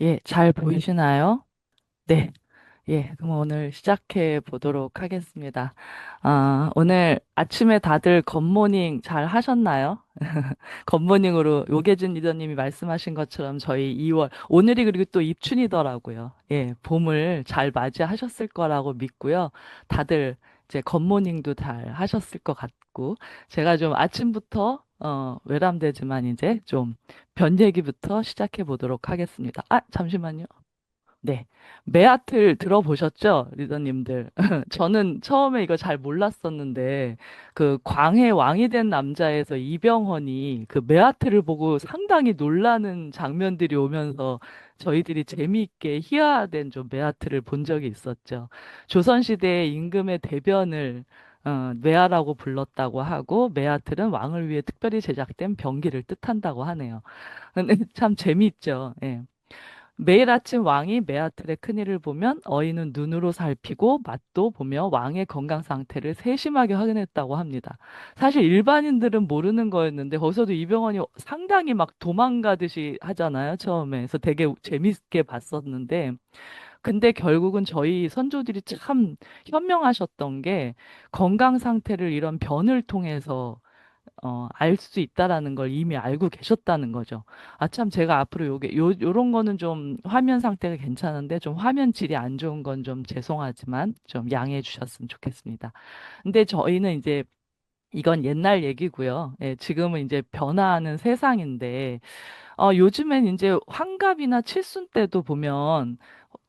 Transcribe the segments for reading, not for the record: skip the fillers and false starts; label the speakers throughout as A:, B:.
A: 예, 잘 보이시나요? 네. 예, 그럼 오늘 시작해 보도록 하겠습니다. 오늘 아침에 다들 굿모닝 잘 하셨나요? 굿모닝으로 요계준 리더님이 말씀하신 것처럼 저희 2월, 오늘이 그리고 또 입춘이더라고요. 예, 봄을 잘 맞이하셨을 거라고 믿고요. 다들 이제 굿모닝도 잘 하셨을 것 같고, 제가 좀 아침부터, 외람되지만 이제 좀 변 얘기부터 시작해 보도록 하겠습니다. 잠시만요. 네. 매아틀 들어보셨죠? 리더님들. 저는 처음에 이거 잘 몰랐었는데, 그 광해 왕이 된 남자에서 이병헌이 그 매아틀을 보고 상당히 놀라는 장면들이 오면서 저희들이 재미있게 희화된 좀 매아틀을 본 적이 있었죠. 조선시대의 임금의 대변을 매아라고 불렀다고 하고, 매아틀은 왕을 위해 특별히 제작된 병기를 뜻한다고 하네요. 근데 참 재미있죠. 예. 매일 아침 왕이 메아틀의 큰일을 보면 어인은 눈으로 살피고 맛도 보며 왕의 건강 상태를 세심하게 확인했다고 합니다. 사실 일반인들은 모르는 거였는데 거기서도 이병헌이 상당히 막 도망가듯이 하잖아요, 처음에. 그래서 되게 재밌게 봤었는데 근데 결국은 저희 선조들이 참 현명하셨던 게 건강 상태를 이런 변을 통해서 알 수 있다라는 걸 이미 알고 계셨다는 거죠. 참, 제가 앞으로 요런 거는 좀 화면 상태가 괜찮은데 좀 화면 질이 안 좋은 건 좀 죄송하지만 좀 양해해 주셨으면 좋겠습니다. 근데 저희는 이제 이건 옛날 얘기고요. 예, 지금은 이제 변화하는 세상인데, 요즘엔 이제 환갑이나 칠순 때도 보면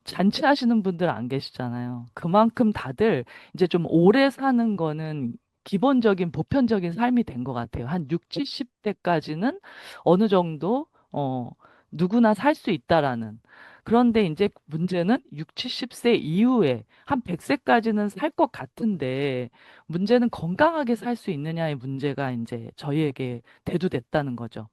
A: 잔치하시는 분들 안 계시잖아요. 그만큼 다들 이제 좀 오래 사는 거는 기본적인 보편적인 삶이 된 것 같아요. 한 6, 70대까지는 어느 정도, 누구나 살 수 있다라는. 그런데 이제 문제는 6, 70세 이후에 한 100세까지는 살 것 같은데 문제는 건강하게 살 수 있느냐의 문제가 이제 저희에게 대두됐다는 거죠.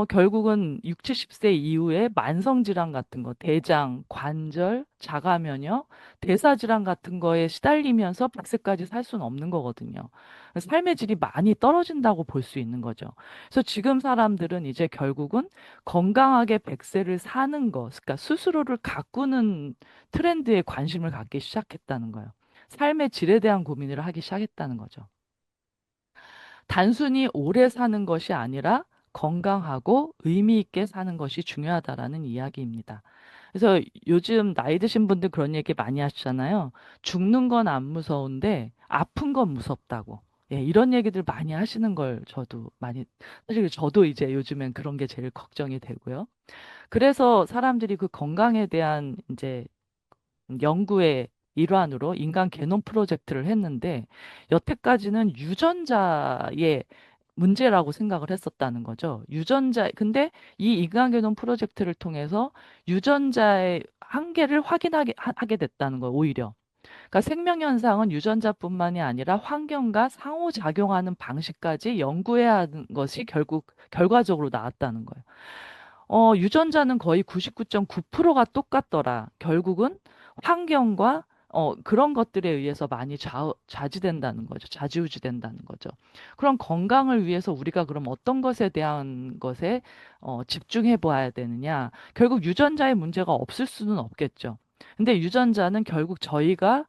A: 결국은 6, 70세 이후에 만성질환 같은 거, 대장, 관절, 자가면역, 대사질환 같은 거에 시달리면서 100세까지 살 수는 없는 거거든요. 삶의 질이 많이 떨어진다고 볼 수 있는 거죠. 그래서 지금 사람들은 이제 결국은 건강하게 100세를 사는 것, 그러니까 스스로를 가꾸는 트렌드에 관심을 갖기 시작했다는 거예요. 삶의 질에 대한 고민을 하기 시작했다는 거죠. 단순히 오래 사는 것이 아니라 건강하고 의미 있게 사는 것이 중요하다라는 이야기입니다. 그래서 요즘 나이 드신 분들 그런 얘기 많이 하시잖아요. 죽는 건 안 무서운데 아픈 건 무섭다고. 예, 이런 얘기들 많이 하시는 걸 저도 많이, 사실 저도 이제 요즘엔 그런 게 제일 걱정이 되고요. 그래서 사람들이 그 건강에 대한 이제 연구의 일환으로 인간 게놈 프로젝트를 했는데 여태까지는 유전자의 문제라고 생각을 했었다는 거죠. 근데 이 인간 게놈 프로젝트를 통해서 유전자의 한계를 하게 됐다는 거예요, 오히려. 그러니까 생명 현상은 유전자뿐만이 아니라 환경과 상호작용하는 방식까지 연구해야 하는 것이 결국 결과적으로 나왔다는 거예요. 유전자는 거의 99.9%가 똑같더라. 결국은 환경과 그런 것들에 의해서 많이 좌지된다는 거죠. 좌지우지된다는 거죠. 그럼 건강을 위해서 우리가 그럼 어떤 것에 대한 것에 집중해 봐야 되느냐? 결국 유전자의 문제가 없을 수는 없겠죠. 근데 유전자는 결국 저희가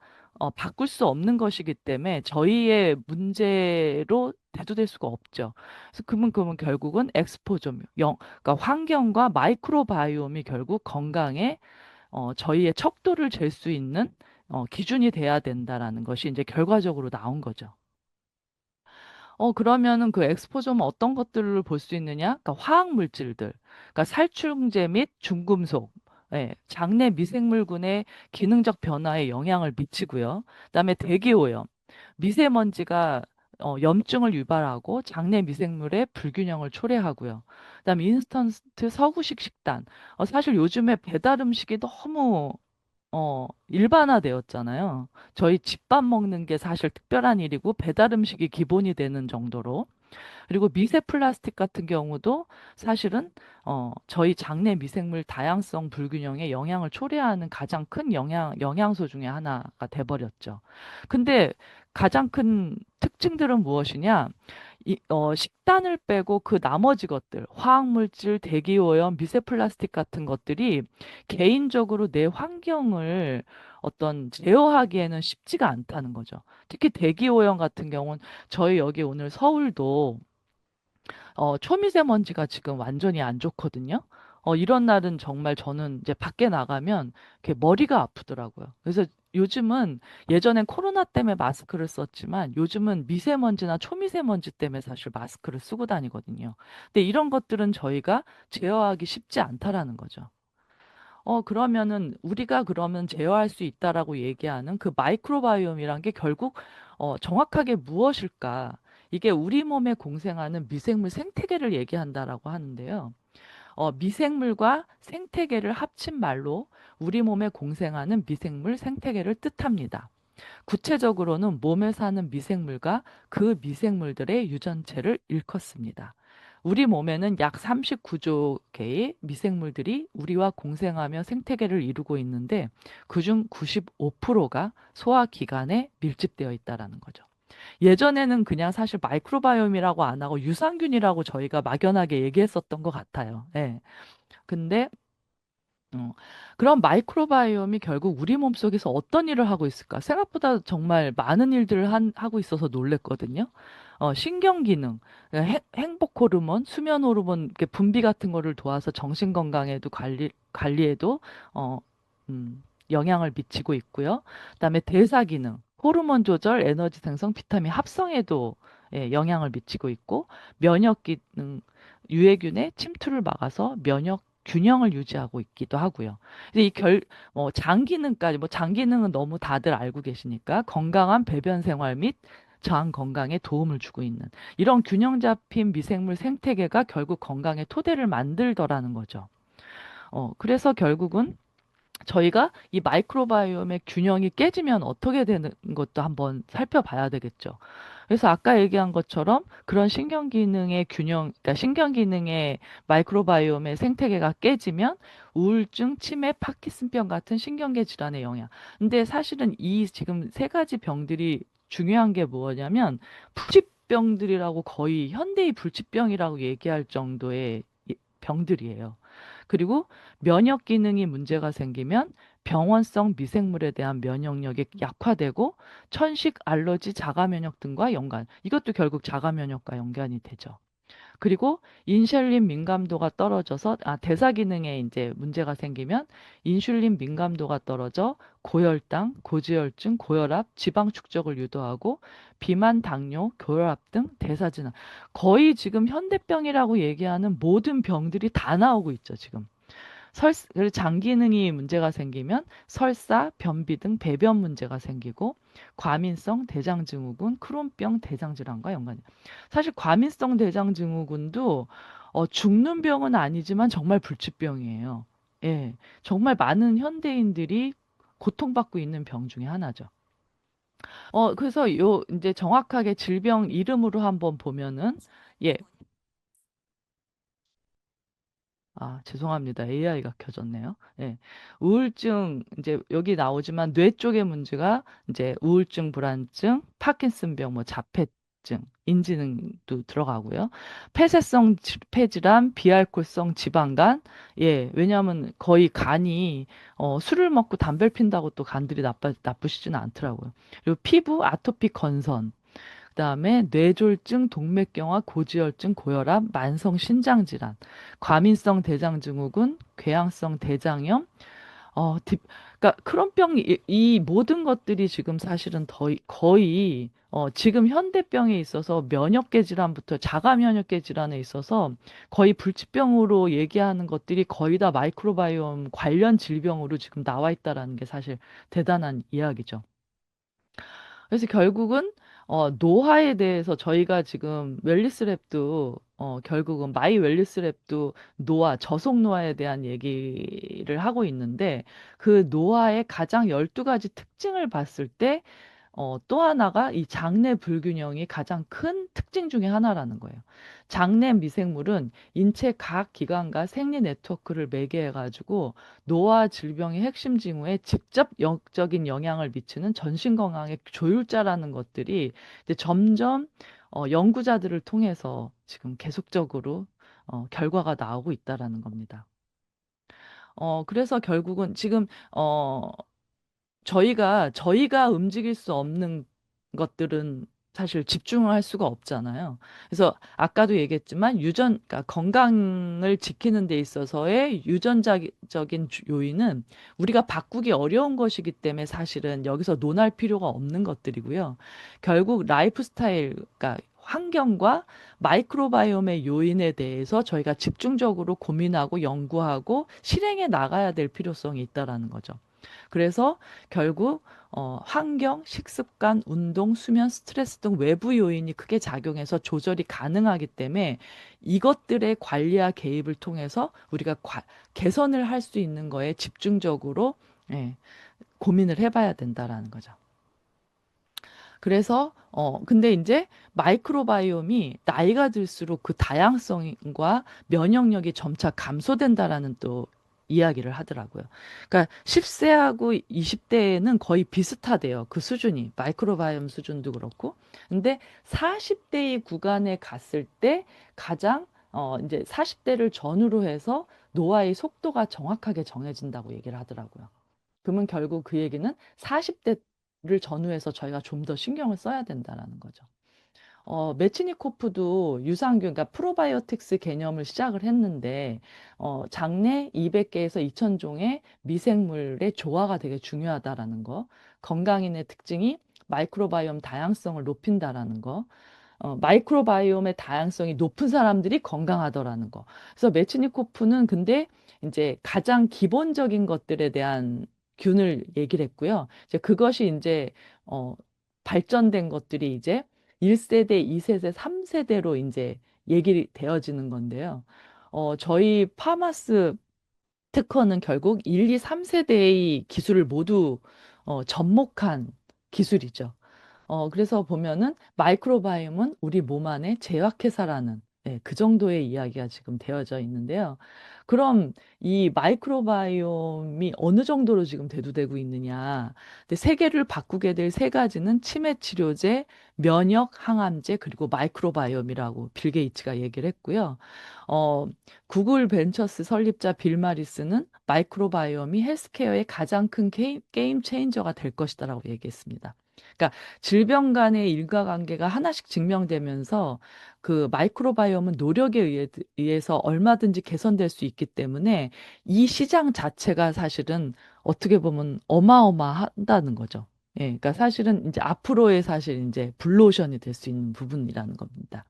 A: 바꿀 수 없는 것이기 때문에 저희의 문제로 대두될 수가 없죠. 그래서 그러면 결국은 엑스포점, 그러니까 환경과 마이크로바이옴이 결국 건강에 저희의 척도를 잴 수 있는 기준이 돼야 된다라는 것이 이제 결과적으로 나온 거죠. 그러면은 그 엑스포점은 어떤 것들을 볼 수 있느냐? 그러니까 화학 물질들, 그러니까 살충제 및 중금속, 예, 장내 미생물군의 기능적 변화에 영향을 미치고요. 그다음에 대기오염, 미세먼지가 염증을 유발하고 장내 미생물의 불균형을 초래하고요. 그다음에 인스턴트 서구식 식단. 사실 요즘에 배달 음식이 너무 일반화되었잖아요. 저희 집밥 먹는 게 사실 특별한 일이고 배달 음식이 기본이 되는 정도로. 그리고 미세 플라스틱 같은 경우도 사실은 저희 장내 미생물 다양성 불균형에 영향을 초래하는 가장 큰 영양소 중에 하나가 돼버렸죠. 근데 가장 큰 특징들은 무엇이냐? 식단을 빼고 그 나머지 것들, 화학물질, 대기오염, 미세 플라스틱 같은 것들이 개인적으로 내 환경을 어떤 제어하기에는 쉽지가 않다는 거죠. 특히 대기오염 같은 경우는 저희 여기 오늘 서울도 초미세먼지가 지금 완전히 안 좋거든요. 이런 날은 정말 저는 이제 밖에 나가면 이렇게 머리가 아프더라고요. 그래서 요즘은 예전엔 코로나 때문에 마스크를 썼지만 요즘은 미세먼지나 초미세먼지 때문에 사실 마스크를 쓰고 다니거든요. 근데 이런 것들은 저희가 제어하기 쉽지 않다라는 거죠. 그러면은 우리가 그러면 제어할 수 있다라고 얘기하는 그 마이크로바이옴이란 게 결국 정확하게 무엇일까? 이게 우리 몸에 공생하는 미생물 생태계를 얘기한다라고 하는데요. 미생물과 생태계를 합친 말로 우리 몸에 공생하는 미생물 생태계를 뜻합니다. 구체적으로는 몸에 사는 미생물과 그 미생물들의 유전체를 일컫습니다. 우리 몸에는 약 39조 개의 미생물들이 우리와 공생하며 생태계를 이루고 있는데 그중 95%가 소화기관에 밀집되어 있다라는 거죠. 예전에는 그냥 사실 마이크로바이옴이라고 안 하고 유산균이라고 저희가 막연하게 얘기했었던 것 같아요. 예. 근데 어, 그럼 마이크로바이옴이 결국 우리 몸속에서 어떤 일을 하고 있을까? 생각보다 정말 많은 일들을 하고 있어서 놀랬거든요. 신경 기능, 행복 호르몬, 수면 호르몬 이렇게 분비 같은 거를 도와서 정신 건강에도 관리에도 어, 영향을 미치고 있고요. 그다음에 대사 기능, 호르몬 조절, 에너지 생성, 비타민 합성에도 영향을 미치고 있고 면역 기능, 유해균의 침투를 막아서 면역 균형을 유지하고 있기도 하고요. 근데 장 기능까지, 뭐, 장 기능은 너무 다들 알고 계시니까 건강한 배변 생활 및 장 건강에 도움을 주고 있는 이런 균형 잡힌 미생물 생태계가 결국 건강의 토대를 만들더라는 거죠. 그래서 결국은 저희가 이 마이크로바이옴의 균형이 깨지면 어떻게 되는 것도 한번 살펴봐야 되겠죠. 그래서 아까 얘기한 것처럼 그런 신경 기능의 균형, 그러니까 신경 기능의 마이크로바이옴의 생태계가 깨지면 우울증, 치매, 파킨슨병 같은 신경계 질환의 영향. 근데 사실은 이 지금 세 가지 병들이 중요한 게 뭐냐면 불치병들이라고 거의 현대의 불치병이라고 얘기할 정도의 병들이에요. 그리고 면역 기능이 문제가 생기면 병원성 미생물에 대한 면역력이 약화되고 천식, 알러지, 자가 면역 등과 연관. 이것도 결국 자가 면역과 연관이 되죠. 그리고 인슐린 민감도가 떨어져서 대사 기능에 이제 문제가 생기면 인슐린 민감도가 떨어져 고혈당, 고지혈증, 고혈압, 지방 축적을 유도하고 비만, 당뇨, 고혈압 등 대사 질환. 거의 지금 현대병이라고 얘기하는 모든 병들이 다 나오고 있죠, 지금. 그리고 장 기능이 문제가 생기면 설사, 변비 등 배변 문제가 생기고 과민성 대장증후군, 크론병 대장질환과 연관이. 사실 과민성 대장증후군도 죽는 병은 아니지만 정말 불치병이에요. 예, 정말 많은 현대인들이 고통받고 있는 병 중에 하나죠. 그래서 요 이제 정확하게 질병 이름으로 한번 보면은 예, 죄송합니다. AI가 켜졌네요. 예. 우울증, 이제 여기 나오지만 뇌 쪽의 문제가 이제 우울증, 불안증, 파킨슨병, 뭐 자폐증, 인지능도 들어가고요. 폐쇄성 폐질환, 비알코올성 지방간. 예. 왜냐하면 거의 간이 술을 먹고 담배를 핀다고 또 간들이 나쁘시지는 않더라고요. 그리고 피부, 아토피 건선. 그다음에 뇌졸중, 동맥경화, 고지혈증, 고혈압, 만성 신장질환, 과민성 대장증후군, 궤양성 대장염, 그러니까 크론병 이 모든 것들이 지금 사실은 거의 지금 현대병에 있어서 면역계 질환부터 자가 면역계 질환에 있어서 거의 불치병으로 얘기하는 것들이 거의 다 마이크로바이옴 관련 질병으로 지금 나와 있다라는 게 사실 대단한 이야기죠. 그래서 결국은 노화에 대해서 저희가 지금 웰니스랩도 결국은 마이 웰니스랩도 노화, 저속 노화에 대한 얘기를 하고 있는데 그 노화의 가장 12가지 특징을 봤을 때 또 하나가 이 장내 불균형이 가장 큰 특징 중에 하나라는 거예요. 장내 미생물은 인체 각 기관과 생리 네트워크를 매개해가지고 노화 질병의 핵심 징후에 직접 역적인 영향을 미치는 전신 건강의 조율자라는 것들이 이제 점점 연구자들을 통해서 지금 계속적으로 결과가 나오고 있다라는 겁니다. 그래서 결국은 지금 저희가 움직일 수 없는 것들은 사실 집중을 할 수가 없잖아요. 그래서 아까도 얘기했지만 그러니까 건강을 지키는 데 있어서의 유전자적인 요인은 우리가 바꾸기 어려운 것이기 때문에 사실은 여기서 논할 필요가 없는 것들이고요. 결국 라이프 스타일, 그러니까 환경과 마이크로바이옴의 요인에 대해서 저희가 집중적으로 고민하고 연구하고 실행해 나가야 될 필요성이 있다라는 거죠. 그래서 결국 환경, 식습관, 운동, 수면, 스트레스 등 외부 요인이 크게 작용해서 조절이 가능하기 때문에 이것들의 관리와 개입을 통해서 우리가 개선을 할 수 있는 거에 집중적으로 예, 고민을 해봐야 된다라는 거죠. 그래서 근데 이제 마이크로바이옴이 나이가 들수록 그 다양성과 면역력이 점차 감소된다라는 또 이야기를 하더라고요. 그러니까 10세하고 20대는 거의 비슷하대요. 그 수준이. 마이크로바이옴 수준도 그렇고. 근데 40대의 구간에 갔을 때 가장 이제 40대를 전후로 해서 노화의 속도가 정확하게 정해진다고 얘기를 하더라고요. 그러면 결국 그 얘기는 40대를 전후해서 저희가 좀 더 신경을 써야 된다라는 거죠. 메치니코프도 유산균, 그러니까 프로바이오틱스 개념을 시작을 했는데, 장내 200개에서 2000종의 미생물의 조화가 되게 중요하다라는 거, 건강인의 특징이 마이크로바이옴 다양성을 높인다라는 거, 마이크로바이옴의 다양성이 높은 사람들이 건강하더라는 거. 그래서 메치니코프는 근데 이제 가장 기본적인 것들에 대한 균을 얘기를 했고요. 이제 그것이 이제 어, 발전된 것들이 이제 1세대, 2세대, 3세대로 이제 얘기 되어지는 건데요. 저희 파마스 특허는 결국 1, 2, 3세대의 기술을 모두 접목한 기술이죠. 그래서 보면은 마이크로바이옴은 우리 몸 안에 제약회사라는 그 정도의 이야기가 지금 되어져 있는데요. 그럼 이 마이크로바이옴이 어느 정도로 지금 대두되고 있느냐? 근데 세계를 바꾸게 될 세 가지는 치매 치료제, 면역 항암제, 그리고 마이크로바이옴이라고 빌 게이츠가 얘기를 했고요. 어, 구글 벤처스 설립자 빌 마리스는 마이크로바이옴이 헬스케어의 가장 큰 게임 체인저가 될 것이다라고 얘기했습니다. 그러니까 질병 간의 인과관계가 하나씩 증명되면서 그 마이크로바이옴은 노력에 의해서 얼마든지 개선될 수 있기 때문에 이 시장 자체가 사실은 어떻게 보면 어마어마하다는 거죠. 예, 그러니까 사실은 이제 앞으로의 사실 이제 블루오션이 될 수 있는 부분이라는 겁니다.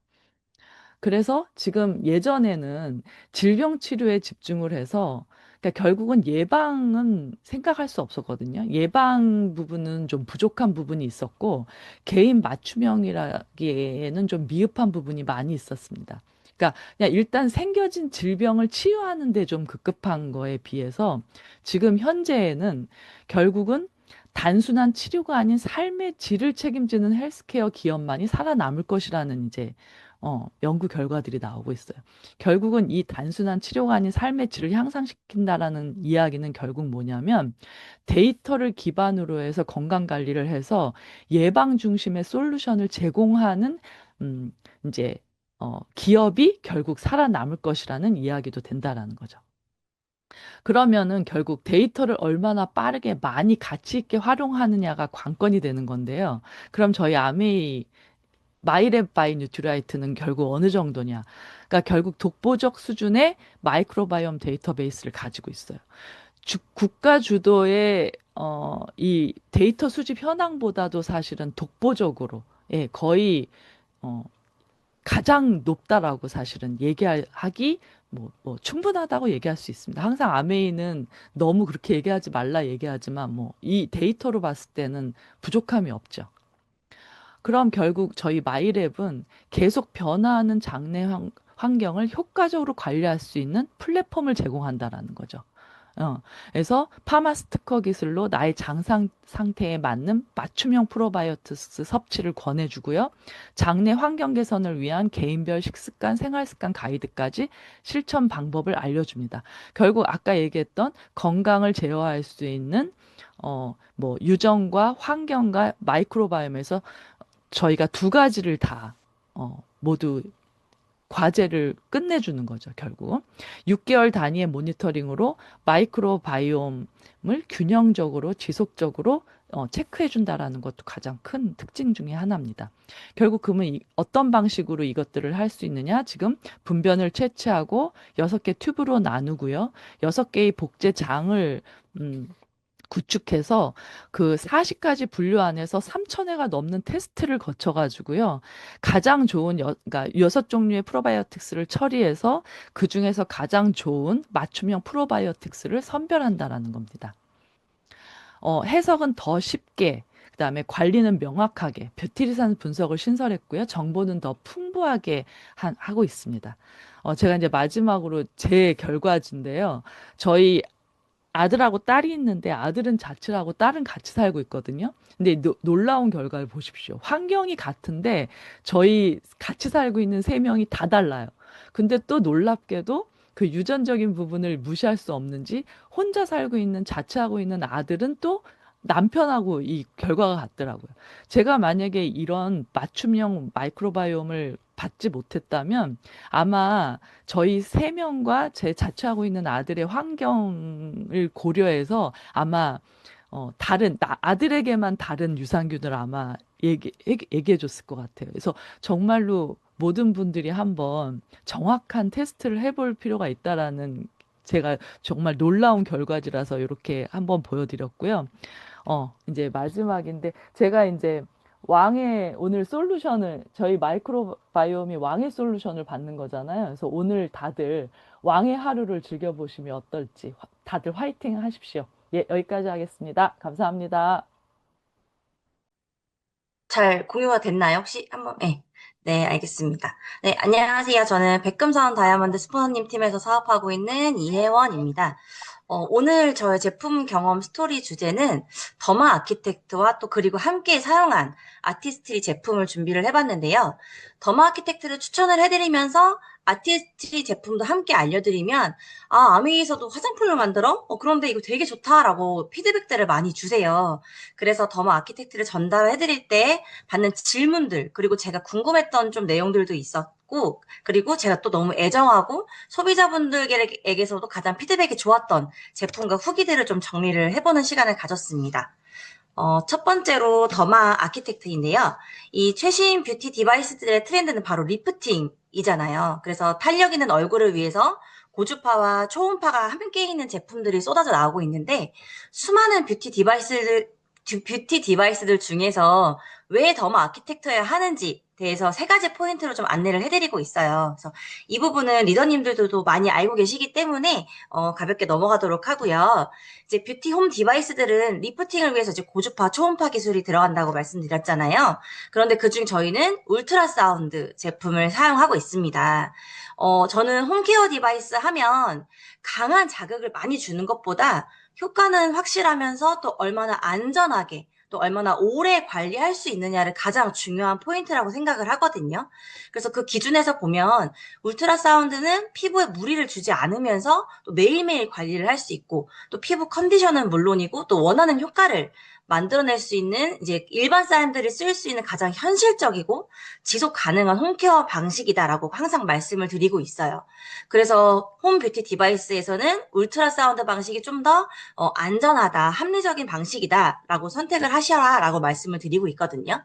A: 그래서 지금 예전에는 질병 치료에 집중을 해서 그러니까 결국은 예방은 생각할 수 없었거든요. 예방 부분은 좀 부족한 부분이 있었고 개인 맞춤형이라기에는 좀 미흡한 부분이 많이 있었습니다. 그러니까 그냥 일단 생겨진 질병을 치유하는 데 좀 급급한 거에 비해서 지금 현재에는 결국은 단순한 치료가 아닌 삶의 질을 책임지는 헬스케어 기업만이 살아남을 것이라는 이제 연구 결과들이 나오고 있어요. 결국은 이 단순한 치료가 아닌 삶의 질을 향상시킨다라는 이야기는 결국 뭐냐면 데이터를 기반으로 해서 건강 관리를 해서 예방 중심의 솔루션을 제공하는 음, 이제 기업이 결국 살아남을 것이라는 이야기도 된다라는 거죠. 그러면은 결국 데이터를 얼마나 빠르게 많이 가치 있게 활용하느냐가 관건이 되는 건데요. 그럼 저희 아메이 마이랩 바이 뉴트라이트는 결국 어느 정도냐? 그러니까 결국 독보적 수준의 마이크로바이옴 데이터베이스를 가지고 있어요. 국가 주도의 이 데이터 수집 현황보다도 사실은 독보적으로 거의 어, 가장 높다라고 사실은 얘기하기 뭐 충분하다고 얘기할 수 있습니다. 항상 아메이는 너무 그렇게 얘기하지 말라 얘기하지만 뭐 이 데이터로 봤을 때는 부족함이 없죠. 그럼 결국 저희 마이랩은 계속 변화하는 장내 환경을 효과적으로 관리할 수 있는 플랫폼을 제공한다라는 거죠. 그래서 파마스티커 기술로 나의 장 상태에 맞는 맞춤형 프로바이오티스 섭취를 권해주고요. 장내 환경 개선을 위한 개인별 식습관, 생활습관 가이드까지 실천 방법을 알려줍니다. 결국 아까 얘기했던 건강을 제어할 수 있는 뭐 유전과 환경과 마이크로바이옴에서 저희가 두 가지를 다 모두 과제를 끝내주는 거죠, 결국. 6개월 단위의 모니터링으로 마이크로바이옴을 균형적으로, 지속적으로 체크해준다라는 것도 가장 큰 특징 중에 하나입니다. 결국 그러면 어떤 방식으로 이것들을 할 수 있느냐? 지금 분변을 채취하고 6개 튜브로 나누고요. 6개의 복제장을 구축해서 그 40가지 분류 안에서 3,000회가 넘는 테스트를 거쳐가지고요. 가장 좋은, 그러니까 6종류의 프로바이오틱스를 처리해서 그 중에서 가장 좋은 맞춤형 프로바이오틱스를 선별한다라는 겁니다. 해석은 더 쉽게, 그다음에 관리는 명확하게, 뷰티리산 분석을 신설했고요. 정보는 더 풍부하게 하고 있습니다. 제가 이제 마지막으로 제 결과지인데요. 저희 아들하고 딸이 있는데 아들은 자취를 하고 딸은 같이 살고 있거든요. 근데 놀라운 결과를 보십시오. 환경이 같은데 저희 같이 살고 있는 세 명이 다 달라요. 근데 또 놀랍게도 그 유전적인 부분을 무시할 수 없는지 혼자 살고 있는 자취하고 있는 아들은 또 남편하고 이 결과가 같더라고요. 제가 만약에 이런 맞춤형 마이크로바이옴을 받지 못했다면 아마 저희 세 명과 제 자취하고 있는 아들의 환경을 고려해서 아마 아들에게만 다른 유산균을 아마 얘기해 줬을 것 같아요. 그래서 정말로 모든 분들이 한번 정확한 테스트를 해볼 필요가 있다라는 제가 정말 놀라운 결과지라서 이렇게 한번 보여드렸고요. 이제 마지막인데 제가 이제 오늘 솔루션을 저희 마이크로바이옴이 왕의 솔루션을 받는 거잖아요. 그래서 오늘 다들 왕의 하루를 즐겨보시면 어떨지 다들 화이팅 하십시오. 예, 여기까지 하겠습니다. 감사합니다.
B: 잘 공유가 됐나요? 혹시 한번, 네. 네, 알겠습니다. 네, 안녕하세요. 저는 백금산 다이아몬드 스포너님 팀에서 사업하고 있는 이혜원입니다. 오늘 저의 제품 경험 스토리 주제는 더마 아키텍트와 또 그리고 함께 사용한 아티스트리 제품을 준비를 해봤는데요. 더마 아키텍트를 추천을 해드리면서 아티스트리 제품도 함께 알려드리면 아미에서도 화장품을 만들어? 그런데 이거 되게 좋다라고 피드백들을 많이 주세요. 그래서 더마 아키텍트를 전달해드릴 때 받는 질문들 그리고 제가 궁금했던 좀 내용들도 있었고 그리고 제가 또 너무 애정하고 소비자분들에게서도 가장 피드백이 좋았던 제품과 후기들을 좀 정리를 해보는 시간을 가졌습니다. 첫 번째로 더마 아키텍트인데요. 이 최신 뷰티 디바이스들의 트렌드는 바로 리프팅이잖아요. 그래서 탄력 있는 얼굴을 위해서 고주파와 초음파가 함께 있는 제품들이 쏟아져 나오고 있는데 수많은 뷰티 디바이스들 중에서 왜 더마 아키텍트여야 하는지 대해서 세 가지 포인트로 좀 안내를 해드리고 있어요. 그래서 이 부분은 리더님들도 많이 알고 계시기 때문에 가볍게 넘어가도록 하고요. 이제 뷰티 홈 디바이스들은 리프팅을 위해서 이제 고주파, 초음파 기술이 들어간다고 말씀드렸잖아요. 그런데 그중 저희는 울트라 사운드 제품을 사용하고 있습니다. 저는 홈케어 디바이스 하면 강한 자극을 많이 주는 것보다 효과는 확실하면서 또 얼마나 안전하게 또 얼마나 오래 관리할 수 있느냐를 가장 중요한 포인트라고 생각을 하거든요. 그래서 그 기준에서 보면 울트라 사운드는 피부에 무리를 주지 않으면서 또 매일매일 관리를 할 수 있고 또 피부 컨디션은 물론이고 또 원하는 효과를 만들어낼 수 있는 이제 일반 사람들이 쓸 수 있는 가장 현실적이고 지속 가능한 홈케어 방식이다라고 항상 말씀을 드리고 있어요. 그래서 홈 뷰티 디바이스에서는 울트라 사운드 방식이 좀 더 안전하다, 합리적인 방식이다라고 선택을 하셔라라고 말씀을 드리고 있거든요.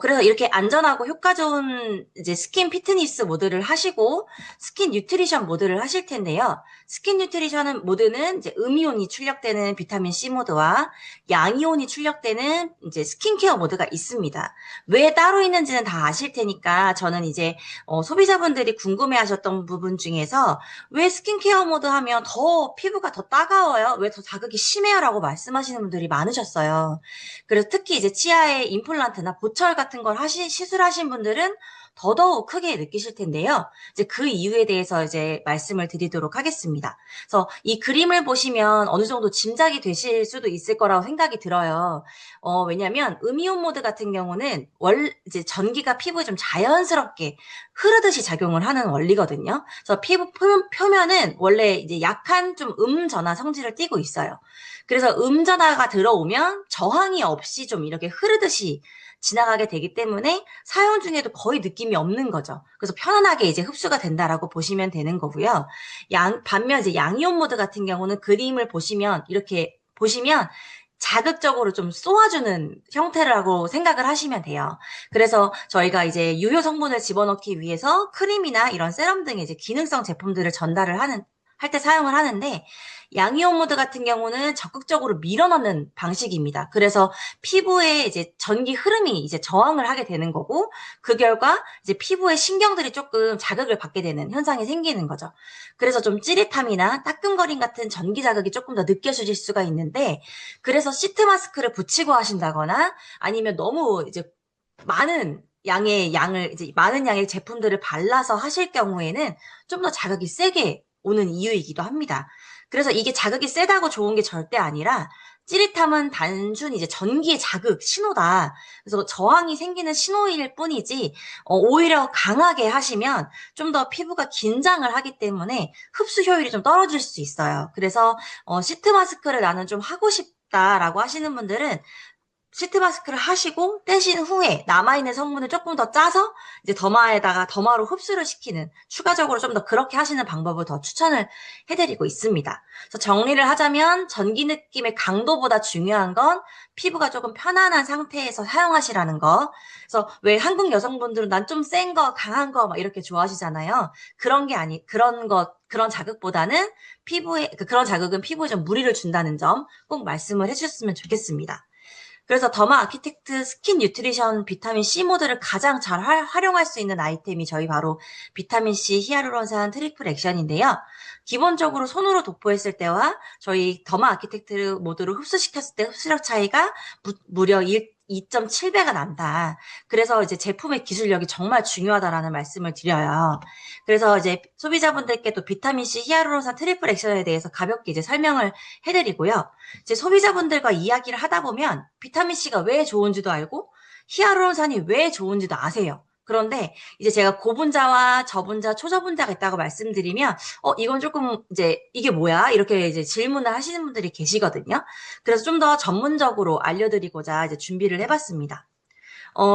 B: 그래서 이렇게 안전하고 효과 좋은 이제 스킨 피트니스 모드를 하시고 스킨 뉴트리션 모드를 하실 텐데요. 스킨 뉴트리션 모드는 이제 음이온이 출력되는 비타민 C 모드와 양이온이 출력되는 이제 스킨케어 모드가 있습니다. 왜 따로 있는지는 다 아실 테니까 저는 이제 소비자분들이 궁금해하셨던 부분 중에서 왜 스킨케어 모드 하면 더 피부가 더 따가워요? 왜 더 자극이 심해요? 라고 말씀하시는 분들이 많으셨어요. 그래서 특히 이제 치아에 임플란트나 보철 같은 걸 시술하신 분들은 더더욱 크게 느끼실 텐데요. 이제 그 이유에 대해서 이제 말씀을 드리도록 하겠습니다. 그래서 이 그림을 보시면 어느 정도 짐작이 되실 수도 있을 거라고 생각이 들어요. 왜냐면 음이온 모드 같은 경우는 이제 전기가 피부에 좀 자연스럽게 흐르듯이 작용을 하는 원리거든요. 그래서 피부 표면은 원래 이제 약한 좀 음전화 성질을 띠고 있어요. 그래서 음전화가 들어오면 저항이 없이 좀 이렇게 흐르듯이 지나가게 되기 때문에 사용 중에도 거의 느낌이 없는 거죠. 그래서 편안하게 이제 흡수가 된다라고 보시면 되는 거고요. 반면 이제 양이온 모드 같은 경우는 그림을 보시면 이렇게 보시면 자극적으로 좀 쏘아주는 형태라고 생각을 하시면 돼요. 그래서 저희가 이제 유효 성분을 집어넣기 위해서 크림이나 이런 세럼 등의 이제 기능성 제품들을 할 때 사용을 하는데, 양이온 모드 같은 경우는 적극적으로 밀어넣는 방식입니다. 그래서 피부에 이제 전기 흐름이 이제 저항을 하게 되는 거고, 그 결과 이제 피부의 신경들이 조금 자극을 받게 되는 현상이 생기는 거죠. 그래서 좀 찌릿함이나 따끔거림 같은 전기 자극이 조금 더 느껴지실 수가 있는데, 그래서 시트 마스크를 붙이고 하신다거나 아니면 너무 이제 많은 양의 제품들을 발라서 하실 경우에는 좀 더 자극이 세게 오는 이유이기도 합니다. 그래서 이게 자극이 세다고 좋은 게 절대 아니라 찌릿함은 단순히 이제 전기의 자극, 신호다. 그래서 저항이 생기는 신호일 뿐이지, 오히려 강하게 하시면 좀 더 피부가 긴장을 하기 때문에 흡수 효율이 좀 떨어질 수 있어요. 그래서, 시트 마스크를 나는 좀 하고 싶다라고 하시는 분들은 시트 마스크를 하시고 떼신 후에 남아있는 성분을 조금 더 짜서 이제 더마로 흡수를 시키는 추가적으로 좀 더 그렇게 하시는 방법을 더 추천을 해드리고 있습니다. 그래서 정리를 하자면 전기 느낌의 강도보다 중요한 건 피부가 조금 편안한 상태에서 사용하시라는 거. 그래서 왜 한국 여성분들은 난 좀 센 거, 강한 거 막 이렇게 좋아하시잖아요. 그런 자극보다는 그런 자극은 피부에 좀 무리를 준다는 점 꼭 말씀을 해주셨으면 좋겠습니다. 그래서 더마 아키텍트 스킨 뉴트리션 비타민 C 모드를 가장 잘 활용할 수 있는 아이템이 저희 바로 비타민 C 히아루론산 트리플 액션인데요. 기본적으로 손으로 도포했을 때와 저희 더마 아키텍트 모드로 흡수시켰을 때 흡수력 차이가 무려 2.7배가 난다. 그래서 이제 제품의 기술력이 정말 중요하다라는 말씀을 드려요. 그래서 이제 소비자분들께 또 비타민 C 히아루론산 트리플 액션에 대해서 가볍게 이제 설명을 해드리고요. 이제 소비자분들과 이야기를 하다 보면 비타민C가 왜 좋은지도 알고 히아루론산이 왜 좋은지도 아세요. 그런데 이제 제가 고분자와 저분자, 초저분자가 있다고 말씀드리면 이건 조금 이제 이게 뭐야? 이렇게 이제 질문을 하시는 분들이 계시거든요. 그래서 좀 더 전문적으로 알려드리고자 이제 준비를 해봤습니다.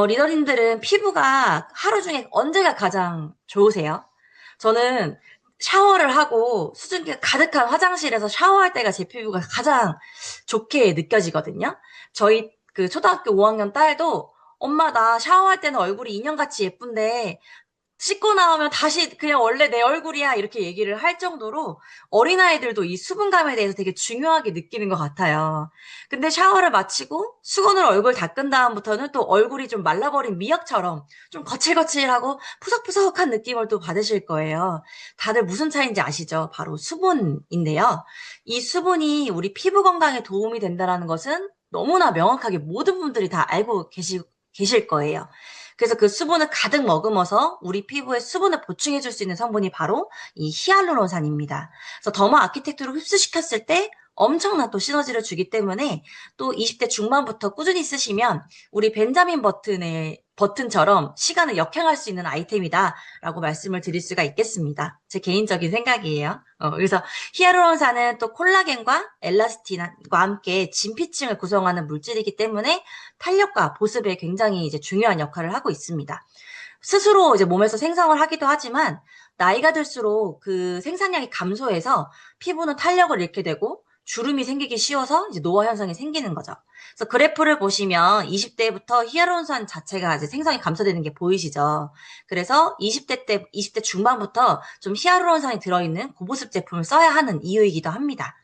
B: 리더님들은 피부가 하루 중에 언제가 가장 좋으세요? 저는 샤워를 하고 수증기가 가득한 화장실에서 샤워할 때가 제 피부가 가장 좋게 느껴지거든요. 저희 그 초등학교 5학년 딸도 엄마 나 샤워할 때는 얼굴이 인형같이 예쁜데 씻고 나오면 다시 그냥 원래 내 얼굴이야 이렇게 얘기를 할 정도로 어린아이들도 이 수분감에 대해서 되게 중요하게 느끼는 것 같아요. 근데 샤워를 마치고 수건으로 얼굴 닦은 다음부터는 또 얼굴이 좀 말라버린 미역처럼 좀 거칠거칠하고 푸석푸석한 느낌을 또 받으실 거예요. 다들 무슨 차이인지 아시죠? 바로 수분인데요. 이 수분이 우리 피부 건강에 도움이 된다는 것은 너무나 명확하게 모든 분들이 다 알고 계실 거예요. 그래서 그 수분을 가득 머금어서 우리 피부에 수분을 보충해 줄 수 있는 성분이 바로 이 히알루론산입니다. 그래서 더마 아키텍트로 흡수시켰을 때 엄청난 또 시너지를 주기 때문에 또 20대 중반부터 꾸준히 쓰시면 우리 벤자민 버튼처럼 시간을 역행할 수 있는 아이템이다라고 말씀을 드릴 수가 있겠습니다. 제 개인적인 생각이에요. 그래서 히알루론산은 또 콜라겐과 엘라스틴과 함께 진피층을 구성하는 물질이기 때문에 탄력과 보습에 굉장히 이제 중요한 역할을 하고 있습니다. 스스로 이제 몸에서 생성을 하기도 하지만 나이가 들수록 그 생산량이 감소해서 피부는 탄력을 잃게 되고 주름이 생기기 쉬워서 이제 노화 현상이 생기는 거죠. 그래서 그래프를 보시면 20대부터 히알루론산 자체가 이제 생성이 감소되는 게 보이시죠. 그래서 20대 중반부터 좀 히알루론산이 들어있는 고보습 제품을 써야 하는 이유이기도 합니다.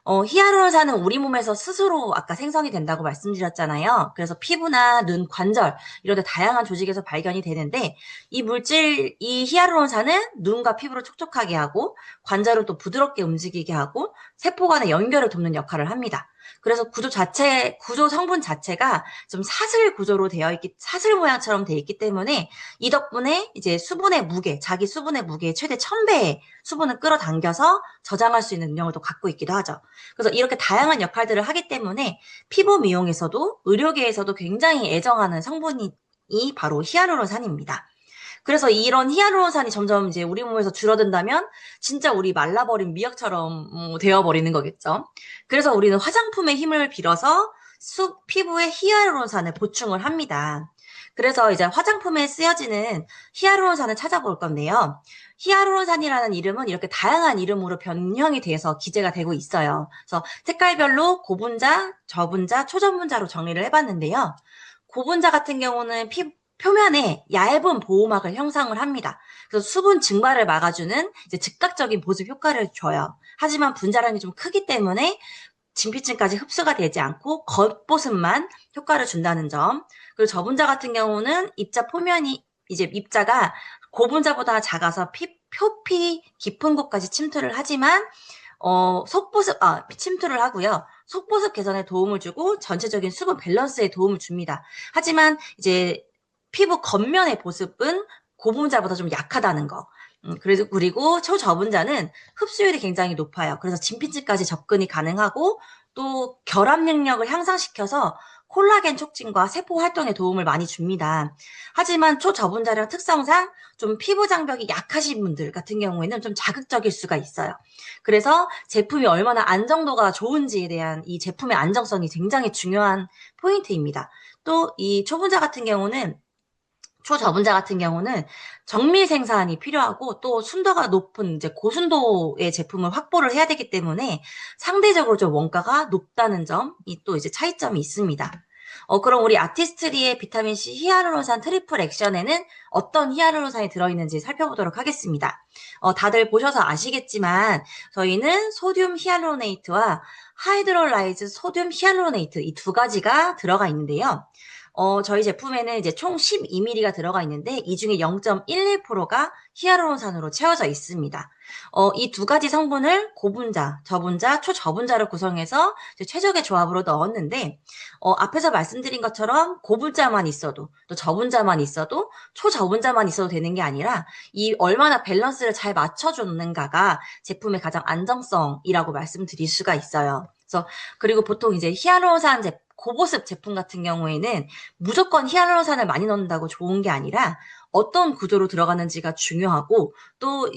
B: 히알루론산은 우리 몸에서 스스로 아까 생성이 된다고 말씀드렸잖아요. 그래서 피부나 눈, 관절 이런 데 다양한 조직에서 발견이 되는데 이 히알루론산은 눈과 피부를 촉촉하게 하고 관절을 또 부드럽게 움직이게 하고 세포 간의 연결을 돕는 역할을 합니다. 그래서 구조 성분 자체가 좀 사슬 구조로 사슬 모양처럼 되어 있기 때문에 이 덕분에 이제 자기 수분의 무게의 최대 1000배의 수분을 끌어당겨서 저장할 수 있는 능력을 또 갖고 있기도 하죠. 그래서 이렇게 다양한 역할들을 하기 때문에 피부 미용에서도 의료계에서도 굉장히 애정하는 성분이 바로 히알루론산입니다. 그래서 이런 히알루론산이 점점 이제 우리 몸에서 줄어든다면 진짜 우리 말라버린 미역처럼 되어버리는 거겠죠. 그래서 우리는 화장품의 힘을 빌어서 피부에 히알루론산을 보충을 합니다. 그래서 이제 화장품에 쓰여지는 히알루론산을 찾아볼 건데요. 히알루론산이라는 이름은 이렇게 다양한 이름으로 변형이 돼서 기재가 되고 있어요. 그래서 색깔별로 고분자, 저분자, 초저분자로 정리를 해봤는데요. 고분자 같은 경우는 표면에 얇은 보호막을 형성을 합니다. 그래서 수분 증발을 막아주는 이제 즉각적인 보습 효과를 줘요. 하지만 분자량이 좀 크기 때문에 진피층까지 흡수가 되지 않고 겉보습만 효과를 준다는 점. 그리고 저분자 같은 경우는 입자가 고분자보다 작아서 표피 깊은 곳까지 침투를 하지만 침투를 하고요. 속보습 개선에 도움을 주고 전체적인 수분 밸런스에 도움을 줍니다. 하지만 이제 피부 겉면의 보습은 고분자보다 좀 약하다는 거. 그리고 초저분자는 흡수율이 굉장히 높아요. 그래서 진피층까지 접근이 가능하고 또 결합 능력을 향상시켜서 콜라겐 촉진과 세포 활동에 도움을 많이 줍니다. 하지만 초저분자량 특성상 좀 피부 장벽이 약하신 분들 같은 경우에는 좀 자극적일 수가 있어요. 그래서 제품이 얼마나 안정도가 좋은지에 대한 이 제품의 안정성이 굉장히 중요한 포인트입니다. 또 이 초저분자 같은 경우는 정밀 생산이 필요하고 또 순도가 높은 이제 고순도의 제품을 확보를 해야 되기 때문에 상대적으로 좀 원가가 높다는 점이 또 이제 차이점이 있습니다. 그럼 우리 아티스트리의 비타민C 히알루론산 트리플 액션에는 어떤 히알루론산이 들어있는지 살펴보도록 하겠습니다. 다들 보셔서 아시겠지만 저희는 소듐 히알루로네이트와 하이드롤라이즈 소듐 히알루로네이트 이 두 가지가 들어가 있는데요. 저희 제품에는 이제 총 12ml가 들어가 있는데 이 중에 0.11%가 히알루론산으로 채워져 있습니다. 이 두 가지 성분을 고분자, 저분자, 초저분자를 구성해서 최적의 조합으로 넣었는데 앞에서 말씀드린 것처럼 고분자만 있어도 또 저분자만 있어도 초저분자만 있어도 되는 게 아니라 이 얼마나 밸런스를 잘 맞춰줬는가가 제품의 가장 안정성이라고 말씀드릴 수가 있어요. 그리고 보통 이제 고보습 제품 같은 경우에는 무조건 히알루론산을 많이 넣는다고 좋은 게 아니라 어떤 구조로 들어가는지가 중요하고 또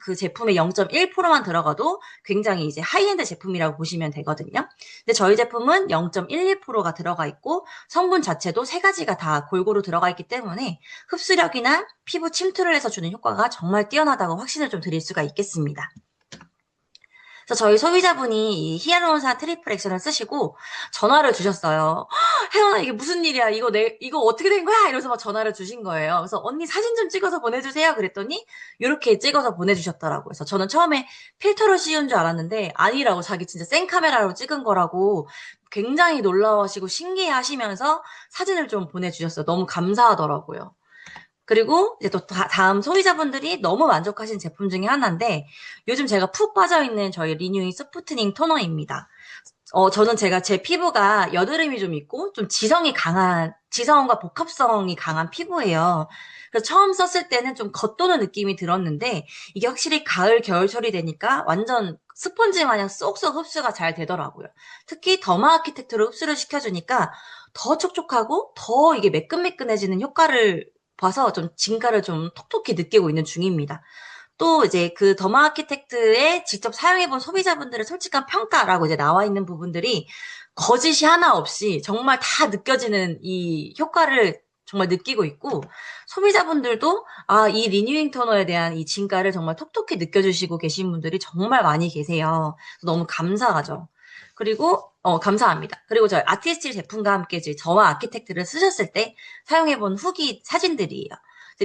B: 그 제품의 0.1%만 들어가도 굉장히 이제 하이엔드 제품이라고 보시면 되거든요. 근데 저희 제품은 0.12%가 들어가 있고 성분 자체도 세 가지가 다 골고루 들어가 있기 때문에 흡수력이나 피부 침투를 해서 주는 효과가 정말 뛰어나다고 확신을 좀 드릴 수가 있겠습니다. 그래서 저희 소비자분이 이 히알루론산 트리플 액션을 쓰시고 전화를 주셨어요. 혜원아 이게 무슨 일이야? 이거 어떻게 된 거야? 이러면서 막 전화를 주신 거예요. 그래서 언니 사진 좀 찍어서 보내주세요. 그랬더니 이렇게 찍어서 보내주셨더라고요. 그래서 저는 처음에 필터를 씌운 줄 알았는데 아니라고 자기 진짜 생카메라로 찍은 거라고 굉장히 놀라워하시고 신기해하시면서 사진을 좀 보내주셨어요. 너무 감사하더라고요. 그리고 이제 또 다음 소비자분들이 너무 만족하신 제품 중에 하나인데 요즘 제가 푹 빠져있는 저희 리뉴잉 소프트닝 토너입니다. 저는 제 피부가 여드름이 좀 있고 좀 지성과 복합성이 강한 피부예요. 그래서 처음 썼을 때는 좀 겉도는 느낌이 들었는데 이게 확실히 가을, 겨울철이 되니까 완전 스펀지 마냥 쏙쏙 흡수가 잘 되더라고요. 특히 더마 아키텍트로 흡수를 시켜주니까 더 촉촉하고 더 이게 매끈매끈해지는 효과를 봐서 좀 진가를 좀 톡톡히 느끼고 있는 중입니다. 또 이제 그 더마 아키텍트에 직접 사용해본 소비자분들의 솔직한 평가라고 이제 나와 있는 부분들이 거짓이 하나 없이 정말 다 느껴지는 이 효과를 정말 느끼고 있고 소비자분들도 이 리뉴잉 토너에 대한 이 진가를 정말 톡톡히 느껴주시고 계신 분들이 정말 많이 계세요. 너무 감사하죠. 그리고 감사합니다. 그리고 저희 아티스트 제품과 함께 저희 더마 아키텍트를 쓰셨을 때 사용해본 후기 사진들이에요.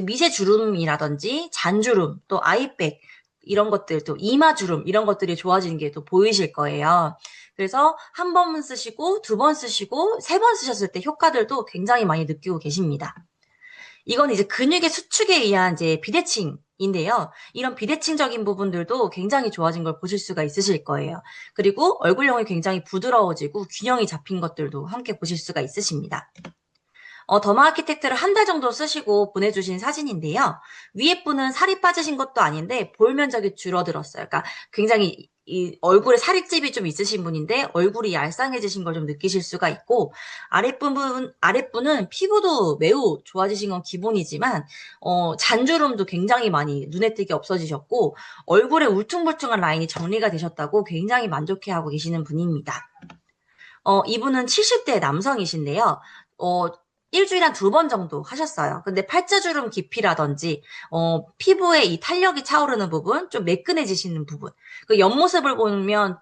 B: 미세 주름이라든지 잔주름, 또 아이백 이런 것들, 또 이마 주름 이런 것들이 좋아지는 게 또 보이실 거예요. 그래서 한 번 쓰시고 두 번 쓰시고 세 번 쓰셨을 때 효과들도 굉장히 많이 느끼고 계십니다. 이건 이제 근육의 수축에 의한 이제 비대칭인데요. 이런 비대칭적인 부분들도 굉장히 좋아진 걸 보실 수가 있으실 거예요. 그리고 얼굴형이 굉장히 부드러워지고 균형이 잡힌 것들도 함께 보실 수가 있으십니다. 더마 아키텍트를 한 달 정도 쓰시고 보내주신 사진인데요. 위에 분은 살이 빠지신 것도 아닌데 볼 면적이 줄어들었어요. 그러니까 굉장히 이 얼굴에 살집이 좀 있으신 분인데 얼굴이 얄쌍해지신 걸 좀 느끼실 수가 있고 아랫분은 피부도 매우 좋아지신 건 기본이지만 잔주름도 굉장히 많이 눈에 띄게 없어지셨고 얼굴에 울퉁불퉁한 라인이 정리가 되셨다고 굉장히 만족해하고 계시는 분입니다. 이분은 70대 남성이신데요. 어, 일주일에 한 두 번 정도 하셨어요. 근데 팔자주름 깊이라든지, 피부에 이 탄력이 차오르는 부분, 좀 매끈해지시는 부분. 그 옆모습을 보면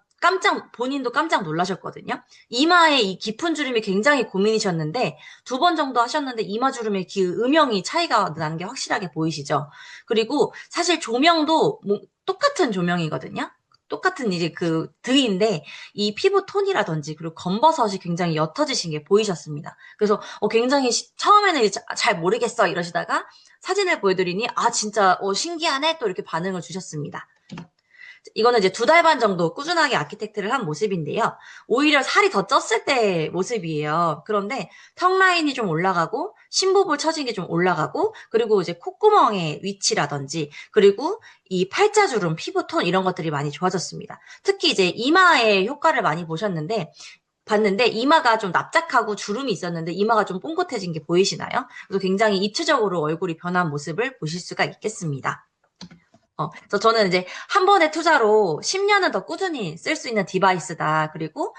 B: 본인도 깜짝 놀라셨거든요. 이마에 이 깊은 주름이 굉장히 고민이셨는데, 두 번 정도 하셨는데, 이마 주름의 음영이 차이가 나는 게 확실하게 보이시죠? 그리고 사실 조명도 똑같은 조명이거든요. 똑같은 이제 그 드인데, 이 피부 톤이라든지 그리고 검버섯이 굉장히 옅어지신 게 보이셨습니다. 그래서 굉장히 처음에는 잘 모르겠어 이러시다가 사진을 보여드리니 진짜 신기하네 또 이렇게 반응을 주셨습니다. 이거는 이제 두 달 반 정도 꾸준하게 아키텍트를 한 모습인데요. 오히려 살이 더 쪘을 때 모습이에요. 그런데 턱 라인이 좀 올라가고 심부볼 처진 게 좀 올라가고 그리고 이제 콧구멍의 위치라든지 그리고 이 팔자주름, 피부톤 이런 것들이 많이 좋아졌습니다. 특히 이제 이마의 효과를 많이 봤는데 이마가 좀 납작하고 주름이 있었는데 이마가 좀 뽕긋해진 게 보이시나요? 그래서 굉장히 입체적으로 얼굴이 변한 모습을 보실 수가 있겠습니다. 그래서 저는 이제 한 번의 투자로 10년은 더 꾸준히 쓸 수 있는 디바이스다. 그리고,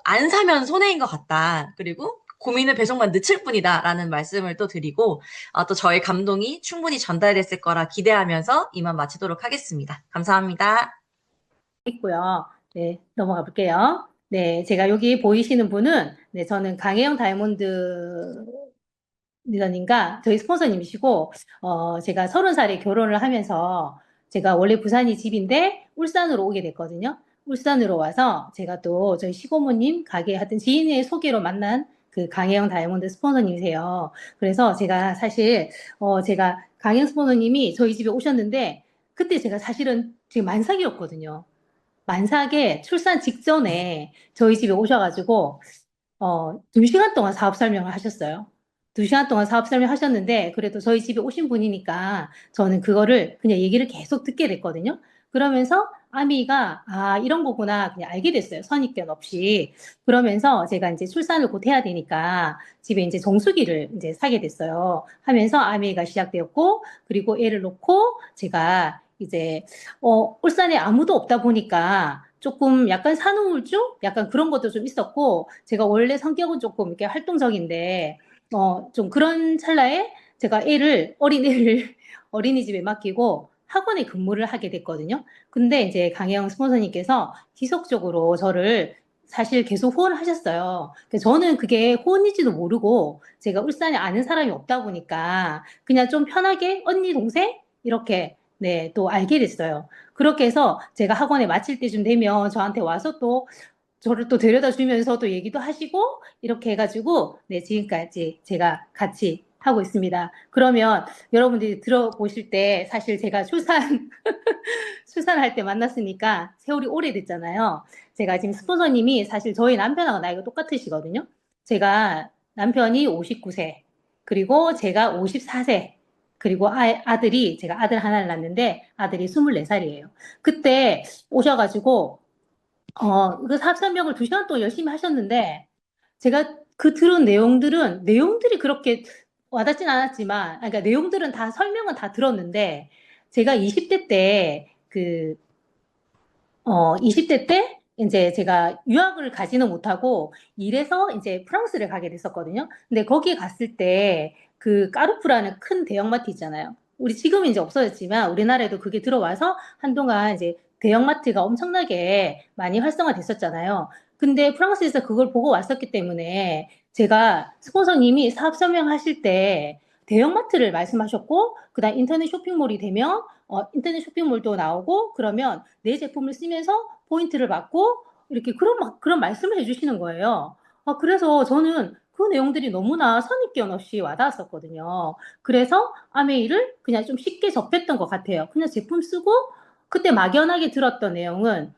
B: 안 사면 손해인 것 같다. 그리고 고민을 배송만 늦출 뿐이다라는 말씀을 또 드리고, 또 저의 감동이 충분히 전달됐을 거라 기대하면서 이만 마치도록 하겠습니다. 감사합니다.
C: 있고요. 네, 넘어가 볼게요. 네, 제가 여기 보이시는 분은, 네, 저는 강혜영 다이아몬드 리더님과 저희 스폰서님이시고, 제가 30살에 결혼을 하면서 제가 원래 부산이 집인데 울산으로 오게 됐거든요. 울산으로 와서 제가 또 저희 시고모님 가게 하던 지인의 소개로 만난 그 강혜영 다이아몬드 스폰서님이세요. 그래서 제가 사실, 제가 강혜영 스폰서님이 저희 집에 오셨는데, 그때 제가 사실은 지금 만삭이었거든요. 만삭에 출산 직전에 저희 집에 오셔가지고, 2시간 동안 사업 설명을 하셨어요. 2시간 동안 사업 설명하셨는데, 그래도 저희 집에 오신 분이니까 저는 그거를 그냥 얘기를 계속 듣게 됐거든요. 그러면서 아미가, 이런 거구나. 그냥 알게 됐어요. 선입견 없이. 그러면서 제가 이제 출산을 곧 해야 되니까 집에 이제 정수기를 이제 사게 됐어요. 하면서 아미가 시작되었고, 그리고 애를 놓고 제가 이제, 울산에 아무도 없다 보니까 조금 약간 산후우울증? 약간 그런 것도 좀 있었고, 제가 원래 성격은 조금 이렇게 활동적인데, 좀 그런 찰나에 제가 어린애를 어린이집에 맡기고 학원에 근무를 하게 됐거든요. 근데 이제 강혜영 스폰서님께서 지속적으로 저를 사실 계속 후원을 하셨어요. 그래서 저는 그게 후원인지도 모르고 제가 울산에 아는 사람이 없다 보니까 그냥 좀 편하게 언니, 동생? 이렇게 네, 또 알게 됐어요. 그렇게 해서 제가 학원에 마칠 때쯤 되면 저한테 와서 또 저를 또 데려다 주면서 또 얘기도 하시고 이렇게 해가지고 네, 지금까지 제가 같이 하고 있습니다. 그러면 여러분들이 들어보실 때 사실 제가 출산할 때 만났으니까 세월이 오래됐잖아요. 제가 지금 스폰서님이 사실 저희 남편하고 나이가 똑같으시거든요. 제가 남편이 59세, 그리고 제가 54세, 그리고 아들이 제가 아들 하나를 낳았는데 아들이 24살이에요. 그때 오셔가지고 그 사업 설명을 2시간 동안 열심히 하셨는데, 제가 그 들은 내용들이 그렇게 와닿진 않았지만, 그러니까 내용들은 다, 설명은 다 들었는데, 제가 20대 때, 20대 때, 이제 제가 유학을 가지는 못하고, 일해서 이제 프랑스를 가게 됐었거든요. 근데 거기에 갔을 때, 그 까르푸라는 큰 대형마트 있잖아요. 우리 지금은 이제 없어졌지만, 우리나라에도 그게 들어와서 한동안 이제 대형마트가 엄청나게 많이 활성화됐었잖아요. 근데 프랑스에서 그걸 보고 왔었기 때문에, 제가 스폰서님이 사업 설명하실 때, 대형마트를 말씀하셨고, 그다음 인터넷 쇼핑몰이 되면, 인터넷 쇼핑몰도 나오고, 그러면 내 제품을 쓰면서 포인트를 받고, 이렇게 그런 말씀을 해주시는 거예요. 그래서 저는 그 내용들이 너무나 선입견 없이 와닿았었거든요. 그래서 아메이를 그냥 좀 쉽게 접했던 것 같아요. 그냥 제품 쓰고 그때 막연하게 들었던 내용은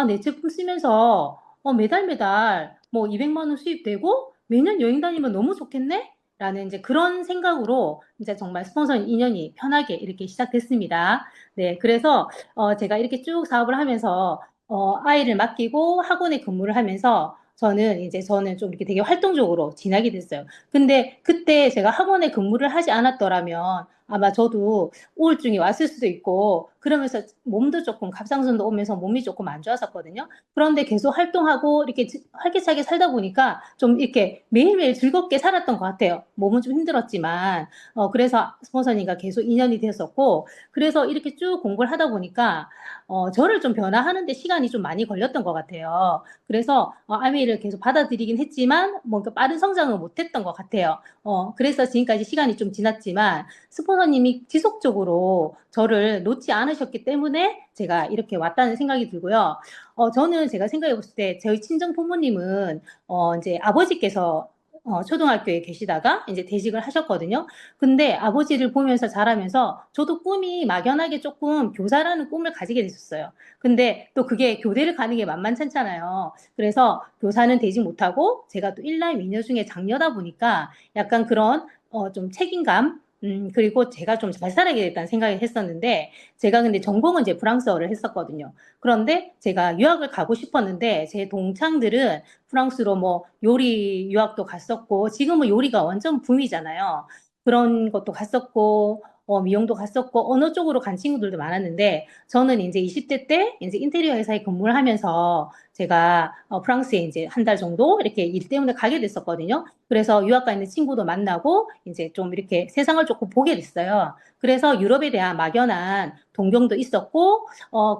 C: 내 제품 쓰면서 매달 매달 뭐 200만 원 수입되고 매년 여행 다니면 너무 좋겠네? 라는 이제 그런 생각으로 이제 정말 스폰서 인연이 편하게 이렇게 시작됐습니다. 네, 그래서 제가 이렇게 쭉 사업을 하면서 아이를 맡기고 학원에 근무를 하면서 저는 좀 이렇게 되게 활동적으로 지나게 됐어요. 근데 그때 제가 학원에 근무를 하지 않았더라면 아마 저도 우울증이 왔을 수도 있고 그러면서 몸도 조금 갑상선도 오면서 몸이 조금 안 좋았었거든요. 그런데 계속 활동하고 이렇게 활기차게 살다 보니까 좀 이렇게 매일매일 즐겁게 살았던 것 같아요. 몸은 좀 힘들었지만 그래서 스폰서님과 계속 인연이 됐었고 그래서 이렇게 쭉 공부를 하다 보니까 저를 좀 변화하는데 시간이 좀 많이 걸렸던 것 같아요. 그래서 아메이를 계속 받아들이긴 했지만 뭔가 빠른 성장을 못했던 것 같아요. 그래서 지금까지 시간이 좀 지났지만 스폰서님이 지속적으로 저를 놓지 않으셨기 때문에 제가 이렇게 왔다는 생각이 들고요. 저는 제가 생각해 봤을 때 저희 친정 부모님은 이제 아버지께서 초등학교에 계시다가 이제 퇴직을 하셨거든요. 근데 아버지를 보면서 자라면서 저도 꿈이 막연하게 조금 교사라는 꿈을 가지게 됐었어요. 근데 또 그게 교대를 가는 게 만만찮잖아요. 그래서 교사는 되지 못하고 제가 또 일남 이녀 중에 장녀다 보니까 약간 그런 좀 책임감 그리고 제가 좀 잘 살아야겠다는 생각을 했었는데 제가 근데 전공은 이제 프랑스어를 했었거든요. 그런데 제가 유학을 가고 싶었는데 제 동창들은 프랑스로 뭐 요리 유학도 갔었고 지금은 요리가 완전 붐이잖아요. 그런 것도 갔었고 미용도 갔었고 언어 쪽으로 간 친구들도 많았는데 저는 이제 20대 때 이제 인테리어 회사에 근무를 하면서 제가 프랑스에 이제 한 달 정도 이렇게 일 때문에 가게 됐었거든요. 그래서 유학 가 있는 친구도 만나고 이제 좀 이렇게 세상을 조금 보게 됐어요. 그래서 유럽에 대한 막연한 동경도 있었고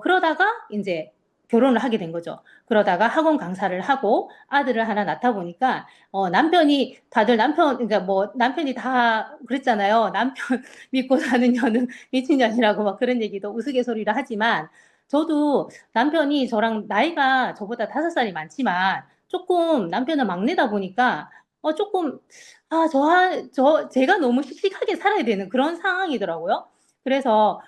C: 그러다가 이제 결혼을 하게 된 거죠. 그러다가 학원 강사를 하고 아들을 하나 낳다 보니까 남편이 다들 그러니까 뭐 남편이 다 그랬잖아요. 남편 믿고 사는 년은 미친년이라고 막 그런 얘기도 우스갯소리를 하지만 저도 남편이 저랑 나이가 저보다 5살이 많지만 조금 남편은 막내다 보니까 조금 제가 너무 씩씩하게 살아야 되는 그런 상황이더라고요. 그래서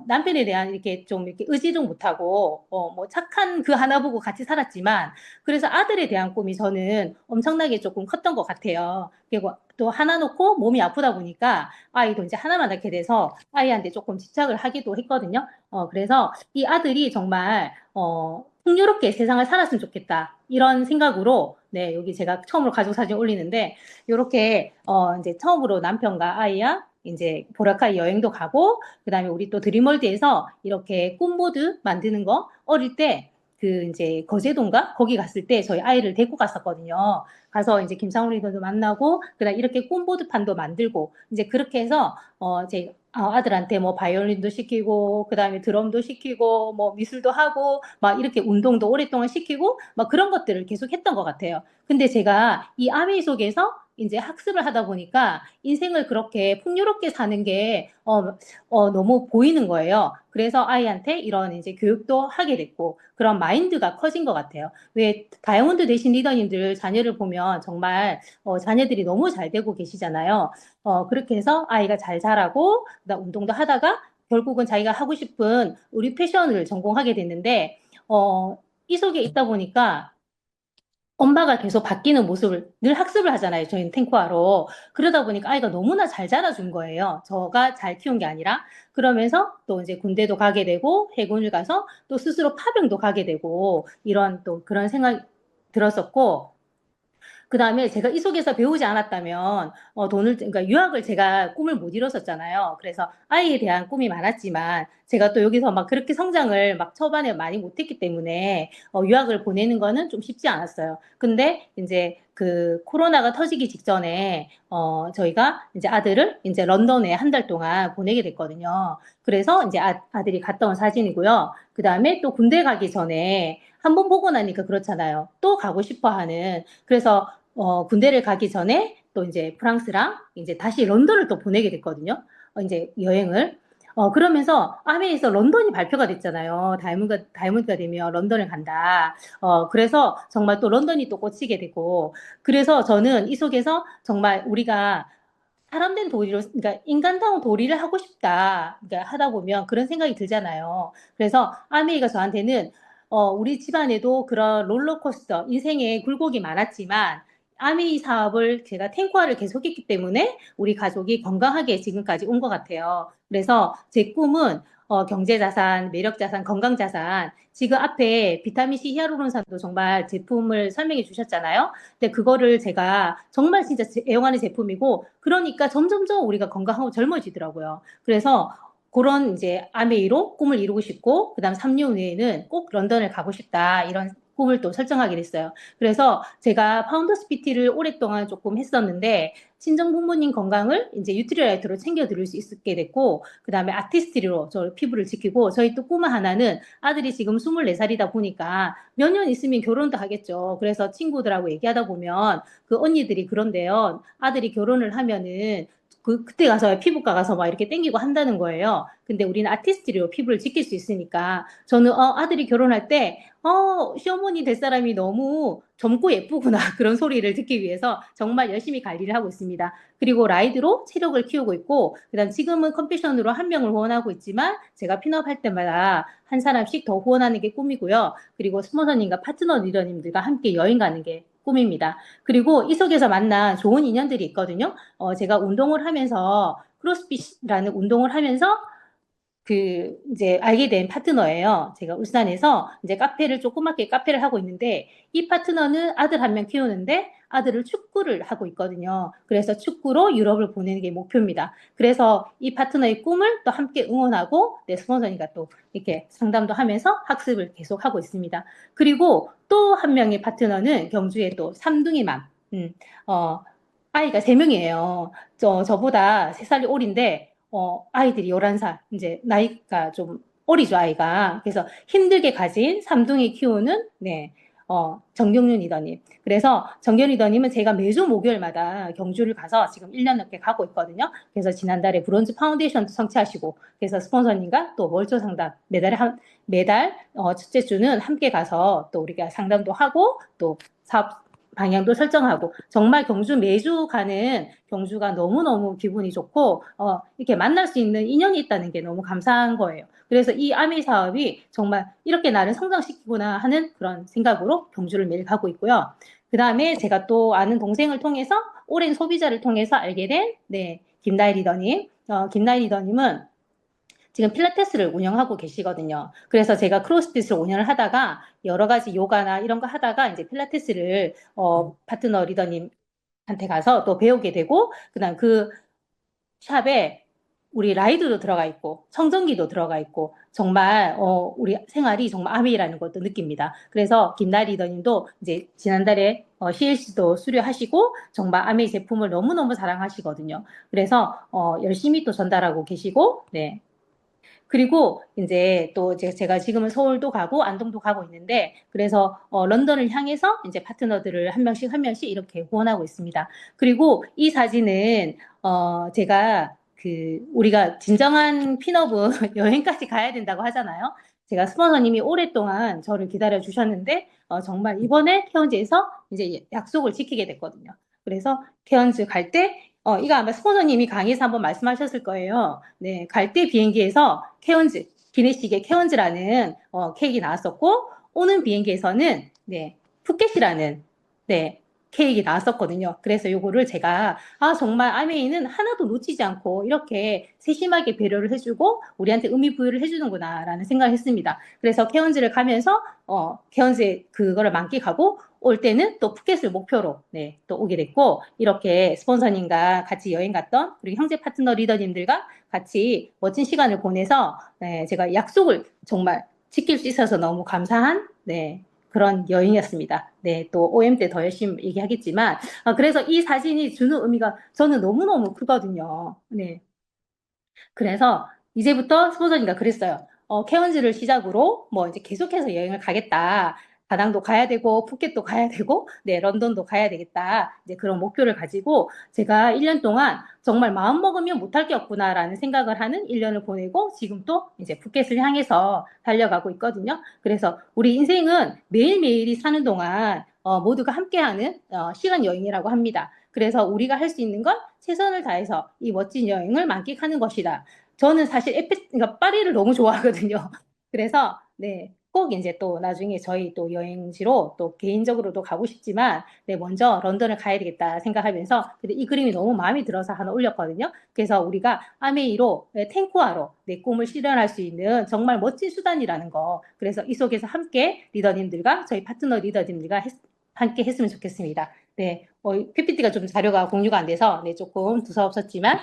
C: 남편에 대한 이렇게 좀 이렇게 의지도 못하고 뭐 착한 그 하나 보고 같이 살았지만 그래서 아들에 대한 꿈이 저는 엄청나게 조금 컸던 것 같아요. 그리고 또 하나 놓고 몸이 아프다 보니까 아이도 이제 하나만 낳게 돼서 아이한테 조금 집착을 하기도 했거든요. 그래서 이 아들이 정말 풍요롭게 세상을 살았으면 좋겠다. 이런 생각으로 네, 여기 제가 처음으로 가족 사진 올리는데 이렇게 이제 처음으로 남편과 아이야 이제 보라카이 여행도 가고 그다음에 우리 또 드림월드에서 이렇게 꿈보드 만드는 거 어릴 때 그 이제 거제도인가 거기 갔을 때 저희 아이를 데리고 갔었거든요. 가서 이제 김상우 리더도 만나고 그다음 이렇게 꿈보드판도 만들고 이제 그렇게 해서 이제 아들한테 뭐 바이올린도 시키고 그다음에 드럼도 시키고 뭐 미술도 하고 막 이렇게 운동도 오랫동안 시키고 막 그런 것들을 계속 했던 것 같아요. 근데 제가 이 아메이 속에서 이제 학습을 하다 보니까 인생을 그렇게 풍요롭게 사는 게 너무 보이는 거예요. 그래서 아이한테 이런 이제 교육도 하게 됐고 그런 마인드가 커진 것 같아요. 왜 다이아몬드 되신 리더님들 자녀를 보면 정말 자녀들이 너무 잘 되고 계시잖아요. 그렇게 해서 아이가 잘 자라고 그다음 운동도 하다가 결국은 자기가 하고 싶은 우리 패션을 전공하게 됐는데 이 속에 있다 보니까 엄마가 계속 바뀌는 모습을 늘 학습을 하잖아요. 저희는 탱쿠아로. 그러다 보니까 아이가 너무나 잘 자라준 거예요. 저가 잘 키운 게 아니라. 그러면서 또 이제 군대도 가게 되고 해군을 가서 또 스스로 파병도 가게 되고 이런 또 그런 생각이 들었었고 그다음에 제가 이 속에서 배우지 않았다면 그러니까 유학을 제가 꿈을 못 이뤘었잖아요. 그래서 아이에 대한 꿈이 많았지만 제가 또 여기서 막 그렇게 성장을 막 초반에 많이 못했기 때문에 유학을 보내는 거는 좀 쉽지 않았어요. 근데 이제 그 코로나가 터지기 직전에 저희가 이제 아들을 이제 런던에 한 달 동안 보내게 됐거든요. 그래서 이제 아들이 갔다 온 사진이고요. 그다음에 또 군대 가기 전에 한 번 보고 나니까 그렇잖아요. 또 가고 싶어 하는. 그래서 군대를 가기 전에 또 이제 프랑스랑 이제 다시 런던을 또 보내게 됐거든요. 이제 여행을. 그러면서 아메에서 런던이 발표가 됐잖아요. 다이아몬드가 되면 런던을 간다. 그래서 정말 또 런던이 또 꽂히게 되고, 그래서 저는 이 속에서 정말 우리가 사람된 도리로, 그러니까 인간다운 도리를 하고 싶다. 그러니까 하다 보면 그런 생각이 들잖아요. 그래서 아메이가 저한테는, 우리 집안에도 그런 롤러코스터, 인생에 굴곡이 많았지만, 아메이 사업을 제가 탱커화를 계속했기 때문에 우리 가족이 건강하게 지금까지 온 것 같아요. 그래서 제 꿈은 경제자산, 매력자산, 건강자산, 지금 앞에 비타민C 히아루론산도 정말 제품을 설명해 주셨잖아요. 근데 그거를 제가 정말 진짜 애용하는 제품이고, 그러니까 점점점 우리가 건강하고 젊어지더라고요. 그래서 그런 이제 아메이로 꿈을 이루고 싶고, 그다음 3년 후에는 꼭 런던을 가고 싶다. 이런 꿈을 또 설정하게 됐어요. 그래서 제가 파운더스 PT를 오랫동안 조금 했었는데, 친정 부모님 건강을 이제 뉴트리라이트로 챙겨 드릴 수 있게 됐고, 그다음에 아티스트리로 저 피부를 지키고, 저희 또 꿈 하나는 아들이 지금 24살이다 보니까 몇 년 있으면 결혼도 하겠죠. 그래서 친구들하고 얘기하다 보면 그 언니들이 그런데요. 아들이 결혼을 하면은 그때 가서 피부과 가서 막 이렇게 땡기고 한다는 거예요. 근데 우리는 아티스트로 피부를 지킬 수 있으니까 저는 아들이 결혼할 때 시어머니 될 사람이 너무 젊고 예쁘구나 그런 소리를 듣기 위해서 정말 열심히 관리를 하고 있습니다. 그리고 라이드로 체력을 키우고 있고 그다음 지금은 컴패션으로 한 명을 후원하고 있지만 제가 핀업 할 때마다 한 사람씩 더 후원하는 게 꿈이고요. 그리고 스폰서님과 파트너 리더님들과 함께 여행 가는 게 꿈입니다. 그리고 이 속에서 만난 좋은 인연들이 있거든요. 제가 운동을 하면서 크로스핏이라는 운동을 하면서 이제 알게 된 파트너예요. 제가 울산에서 이제 조그맣게 카페를 하고 있는데, 이 파트너는 아들 한 명 키우는데, 아들을 축구를 하고 있거든요. 그래서 축구로 유럽을 보내는 게 목표입니다. 그래서 이 파트너의 꿈을 또 함께 응원하고, 내 스폰서니까 또 이렇게 상담도 하면서 학습을 계속 하고 있습니다. 그리고 또 한 명의 파트너는 경주에 또 삼둥이맘, 어, 아이가 세명이에요 저보다 3살이 어린데, 아이들이 11살, 이제 나이가 좀 어리죠, 아이가. 그래서 힘들게 가진 삼둥이 키우는, 네, 정경윤 리더님. 그래서 정경윤 리더님은 제가 매주 목요일마다 경주를 가서 지금 1년 넘게 가고 있거든요. 그래서 지난달에 브론즈 파운데이션도 성취하시고, 그래서 스폰서님과 또 월조 상담, 매달, 첫째 주는 함께 가서 또 우리가 상담도 하고, 또 사업 방향도 설정하고 정말 경주 매주 가는 경주가 너무너무 기분이 좋고 이렇게 만날 수 있는 인연이 있다는 게 너무 감사한 거예요. 그래서 이 아미 사업이 정말 이렇게 나를 성장시키구나 하는 그런 생각으로 경주를 매일 가고 있고요. 그 다음에 제가 또 아는 동생을 통해서 오랜 소비자를 통해서 알게 된 네, 김나희 리더님. 김나희 리더님은 지금 필라테스를 운영하고 계시거든요. 그래서 제가 크로스핏을 운영을 하다가 여러 가지 요가나 이런 거 하다가 이제 필라테스를 파트너 리더님한테 가서 또 배우게 되고 그다음 그 샵에 우리 라이드도 들어가 있고 청정기도 들어가 있고 정말 우리 생활이 정말 아메이라는 것도 느낍니다. 그래서 김나 리더님도 이제 지난달에 CLC도 수료하시고 정말 아메이 제품을 너무너무 사랑하시거든요. 그래서 열심히 또 전달하고 계시고 네. 그리고 이제 또 제가 지금은 서울도 가고 안동도 가고 있는데 그래서 런던을 향해서 이제 파트너들을 한 명씩 이렇게 후원하고 있습니다. 그리고 이 사진은 제가 우리가 진정한 핀업은 여행까지 가야 된다고 하잖아요. 제가 스폰서님이 오랫동안 저를 기다려 주셨는데 정말 이번에 케언즈에서 이제 약속을 지키게 됐거든요. 그래서 케언즈 갈 때 이거 아마 스폰서님이 강의에서 한번 말씀하셨을 거예요. 네, 갈 때 비행기에서 케언즈, 기내식의 케언즈라는 케이크 나왔었고, 오는 비행기에서는 네, 푸켓이라는 네, 케이크 나왔었거든요. 그래서 요거를 제가 정말 아메이는 하나도 놓치지 않고 이렇게 세심하게 배려를 해주고 우리한테 의미 부여를 해주는구나라는 생각을 했습니다. 그래서 케언즈를 가면서 케언즈에 그거를 만끽하고 올 때는 또 푸켓을 목표로 네, 또 오게 됐고 이렇게 스폰서님과 같이 여행 갔던 그리고 형제 파트너 리더님들과 같이 멋진 시간을 보내서 네, 제가 약속을 정말 지킬 수 있어서 너무 감사한 네, 그런 여행이었습니다. 네, 또 OM 때 더 열심히 얘기하겠지만 그래서 이 사진이 주는 의미가 저는 너무너무 크거든요. 네. 그래서 이제부터 스폰서님과 그랬어요. 케언즈를 시작으로 뭐 이제 계속해서 여행을 가겠다. 다낭도 가야 되고, 푸켓도 가야 되고, 네, 런던도 가야 되겠다. 이제 그런 목표를 가지고 제가 1년 동안 정말 마음 먹으면 못할 게 없구나라는 생각을 하는 1년을 보내고 지금 또 이제 푸켓을 향해서 달려가고 있거든요. 그래서 우리 인생은 매일매일이 사는 동안 모두가 함께하는 시간 여행이라고 합니다. 그래서 우리가 할 수 있는 건 최선을 다해서 이 멋진 여행을 만끽하는 것이다. 저는 사실 그러니까 파리를 너무 좋아하거든요. 그래서 네, 꼭 이제 또 나중에 저희 또 여행지로 또 개인적으로도 가고 싶지만 네, 먼저 런던을 가야 되겠다 생각하면서 근데 이 그림이 너무 마음에 들어서 하나 올렸거든요. 그래서 우리가 아메이로 탱쿠아로 내 꿈을 실현할 수 있는 정말 멋진 수단이라는 거. 그래서 이 속에서 함께 리더님들과 저희 파트너 리더님들과 함께 했으면 좋겠습니다. 네, PPT가 좀 자료가 공유가 안 돼서 네, 조금 두서없었지만